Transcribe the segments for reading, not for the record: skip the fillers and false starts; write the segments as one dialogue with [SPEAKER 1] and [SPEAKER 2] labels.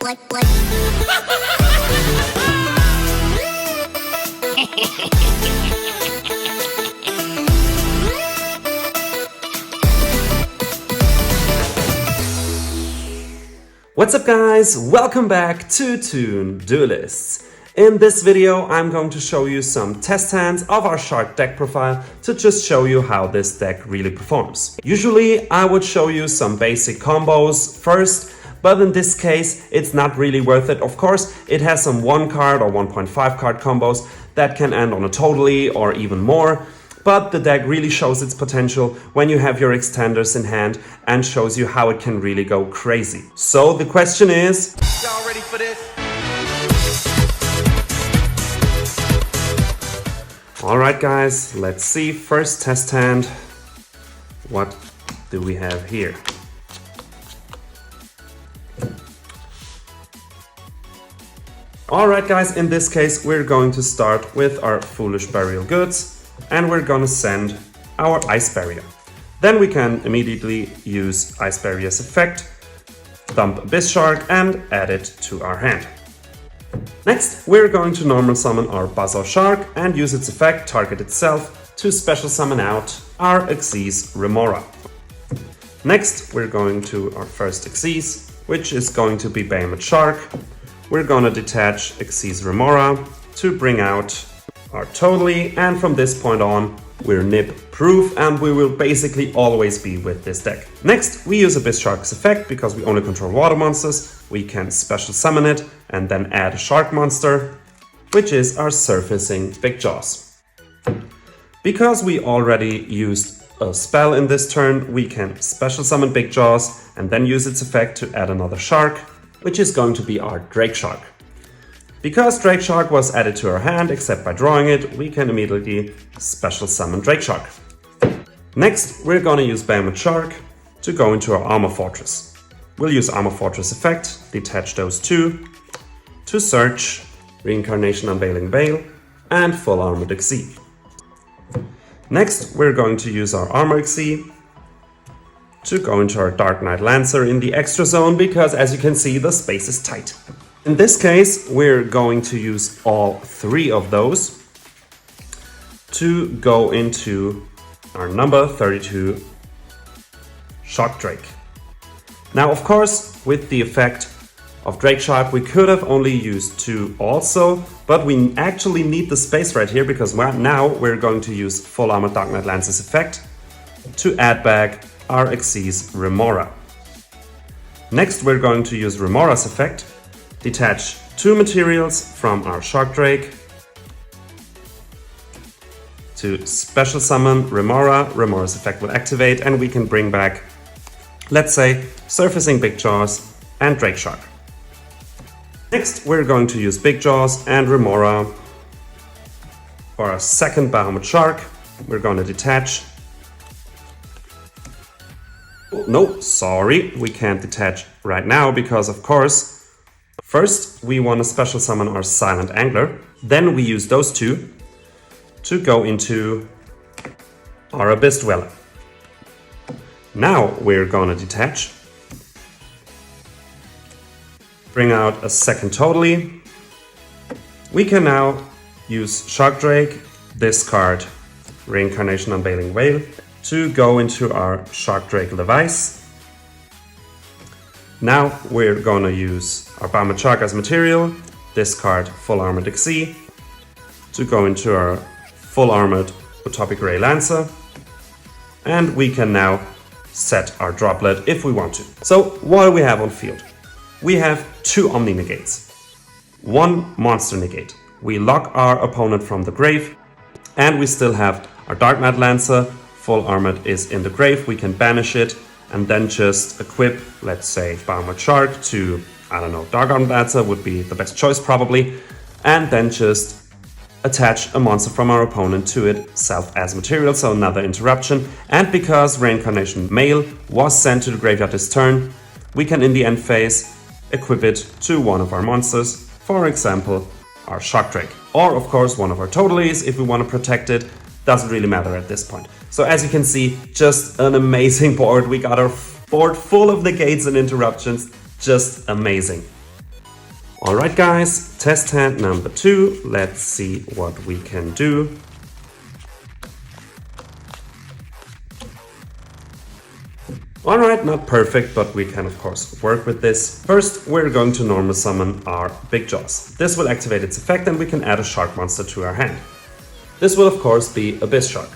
[SPEAKER 1] What's up guys, welcome back to Toon Duelists. In this video I'm going to show you some test hands of our shark deck profile to just show you how this deck really performs. Usually I would show you some basic combos first, but in this case it's not really worth it. Of course it has some 1 card or 1.5 card combos that can end on a totally or even more. But the deck really shows its potential when you have your extenders in hand and shows you how it can really go crazy. So the question is,
[SPEAKER 2] y'all ready for this?
[SPEAKER 1] Alright guys, let's see. First test hand. What do we have here? Alright guys, in this case we're going to start with our Foolish Burial Goods. And we're gonna send our Ice Barrier. Then we can immediately use Ice Barrier's effect, dump Abyss Shark and add it to our hand. Next, we're going to normal summon our Buzzer Shark and use its effect, target itself, to special summon out our Xyz Remora. Next, we're going to our first Xyz, which is going to be Behemoth Shark. We're gonna detach Xyz Remora to bring out our Totally, and from this point on we're nib proof and we will basically always be with this deck. Next we use Abyss Shark's effect because we only control water monsters. We can special summon it and then add a shark monster, which is our Surfacing Big Jaws. Because we already used a spell in this turn, we can special summon Big Jaws and then use its effect to add another shark, which is going to be our Drake Shark. Because Drake Shark was added to our hand, except by drawing it, we can immediately special summon Drake Shark. Next, we're gonna use Behemoth Shark to go into our Armor Fortress. We'll use Armor Fortress effect, detach those two, to search Reincarnation Unveiling Veil and Full Armored Xyz. Next, we're going to use our Armor Xyz to go into our Dark Knight Lancer in the extra zone, because as you can see, the space is tight. In this case, we're going to use all 3 of those to go into our number 32 Shock Drake. Now, of course, with the effect of Drake Shark, we could have only used 2 also, but we actually need the space right here because now we're going to use Full Armor Dark Knight Lance's effect to add back our Xyz Remora. Next, we're going to use Remora's effect, detach 2 materials from our Shark Drake to special summon Remora. Remora's effect will activate and we can bring back, let's say, Surfacing Big Jaws and Drake Shark. Next, we're going to use Big Jaws and Remora for our second Behemoth Shark. We're going to detach. Oh, no, sorry, we can't detach right now because, of course, first, we want to special summon our Silent Angler. Then we use those 2 to go into our Abyss Dweller. Now we're gonna detach, bring out a second Totally. We can now use Shark Drake, discard Reincarnation Unveiling Veil to go into our Shark Drake Levice. Now we're gonna use our Behemoth Shark as material, discard Full Armored Xyz to go into our Full Armored Utopic Ray Lancer, and we can now set our droplet if we want to. So what do we have on field? We have 2 Omni Negates, 1 Monster Negate. We lock our opponent from the grave, and we still have our Dark Knight Lancer. Full Armored is in the grave, we can banish it and then just equip, let's say, Behemoth Shark to, I don't know, Dark Armored Lancer would be the best choice probably, and then just attach a monster from our opponent to itself as material, so another interruption. And because Reincarnation Male was sent to the graveyard this turn, we can in the end phase equip it to one of our monsters, for example, our Shark Drake. Or of course one of our Totallys if we want to protect it, doesn't really matter at this point. So as you can see, just an amazing board. We got our board full of negates and interruptions, just amazing. Alright guys, test hand number 2. Let's see what we can do. Alright, not perfect, but we can of course work with this. First, we're going to normal summon our Big Jaws. This will activate its effect and we can add a shark monster to our hand. This will of course be Abyss Shark.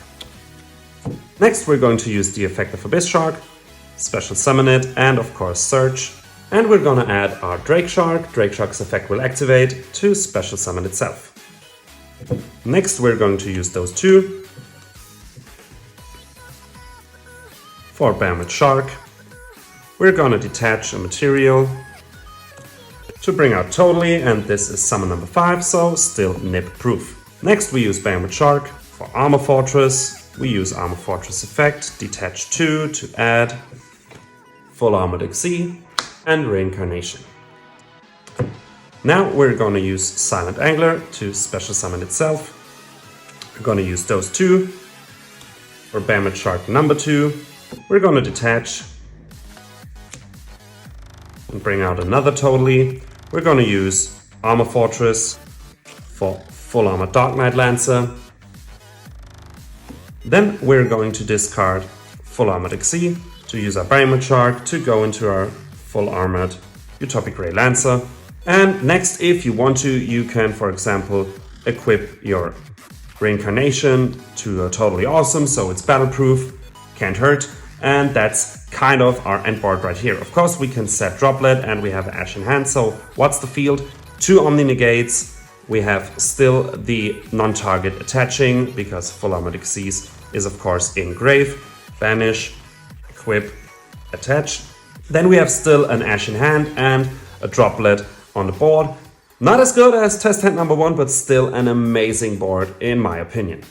[SPEAKER 1] Next, we're going to use the effect of Abyss Shark, special summon it, and of course search. And we're gonna add our Drake Shark. Drake Shark's effect will activate to special summon itself. Next, we're going to use those two for Behemoth Shark. We're gonna detach a material to bring out Totally, and this is summon number 5, so still nip proof. Next, we use Behemoth Shark for Armor Fortress. We use Armor Fortress effect, detach 2 to add Full Armored XC and Reincarnation. Now we're gonna use Silent Angler to special summon itself. We're gonna use those two for Behemoth Shark number 2. We're gonna detach and bring out another Totally. We're gonna use Armor Fortress for Full Armor Dark Knight Lancer. Then we're going to discard Full Armored XC to use our Behemoth Shark to go into our Full Armored Utopic Ray Lancer. And next, if you want to, you can, for example, equip your Reincarnation to a Totally Awesome, so it's battleproof, can't hurt, and that's kind of our end board right here. Of course, we can set Droplet and we have Ash in hand, so what's the field? 2 Omni Negates, we have still the non-target attaching, because Full Armored Xyz is of course in Grave, Banish, Equip, Attach. Then we have still an Ash in hand and a Droplet on the board. Not as good as test hand number 1, but still an amazing board in my opinion.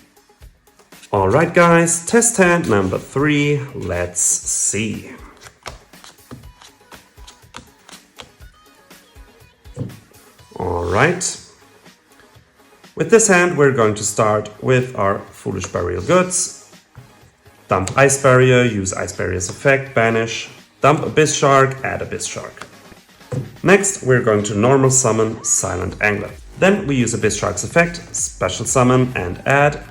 [SPEAKER 1] Alright guys, test hand number 3, let's see. Alright. With this hand we're going to start with our Foolish Burial Goods. Dump Ice Barrier, use Ice Barrier's effect, banish. Dump Abyss Shark, add Abyss Shark. Next, we're going to normal summon Silent Angler. Then we use Abyss Shark's effect, special summon and add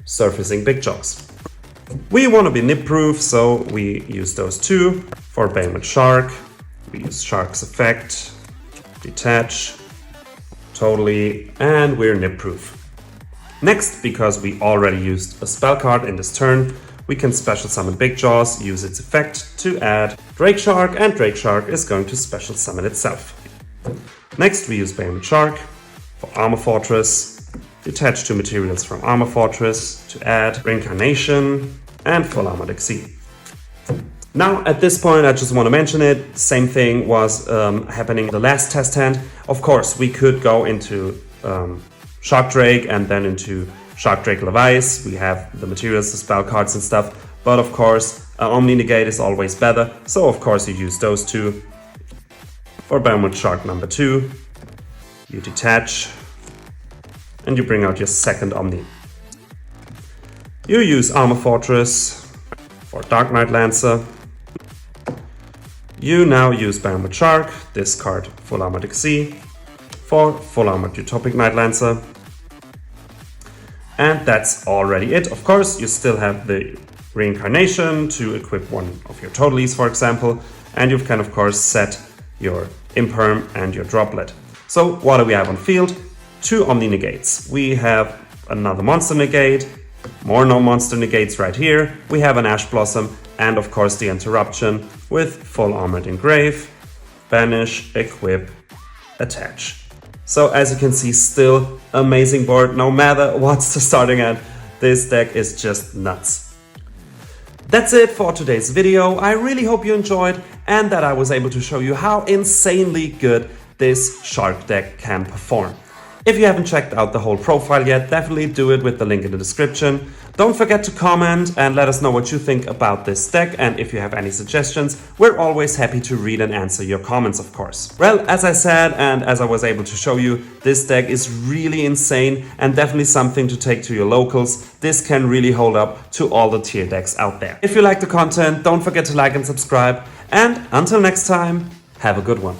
[SPEAKER 1] Surfacing Big Jaws. We want to be nip proof, so we use those two for Behemoth Shark. We use Shark's effect, detach, Totally, and we're nip proof. Next, because we already used a spell card in this turn, we can special summon Big Jaws, use its effect to add Drake Shark, and Drake Shark is going to special summon itself. Next, we use Behemoth Shark for Armor Fortress, detach 2 materials from Armor Fortress to add Reincarnation and Full Armored XC. Now, at this point, I just want to mention it. Same thing was happening in the last test hand. Of course, we could go into Shark Drake and then into Shark Drake Levice. We have the materials, the spell cards and stuff. But of course, Omni Negate is always better. So of course you use those two. For Behemoth Shark number 2, you detach and you bring out your second Omni. You use Armor Fortress for Dark Knight Lancer. You now use Behemoth Shark, discard Full Armored XC for Full Armored Utopic Knight Lancer. And that's already it. Of course, you still have the Reincarnation to equip one of your Totallys, for example, and you can of course set your Imperm and your Droplet. So what do we have on field? 2 Omni Negates. We have another Monster Negate, more non-monster negates right here. We have an Ash Blossom and of course the Interruption with Full Armored Engrave, Banish, Equip, Attach. So as you can see, still amazing board, no matter what's the starting at. This deck is just nuts. That's it for today's video. I really hope you enjoyed and that I was able to show you how insanely good this Shark deck can perform. If you haven't checked out the whole profile yet, definitely do it with the link in the description. Don't forget to comment and let us know what you think about this deck, and if you have any suggestions, we're always happy to read and answer your comments, of course. Well, as I said and as I was able to show you, this deck is really insane and definitely something to take to your locals. This can really hold up to all the tier decks out there. If you like the content, don't forget to like and subscribe, and until next time, have a good one.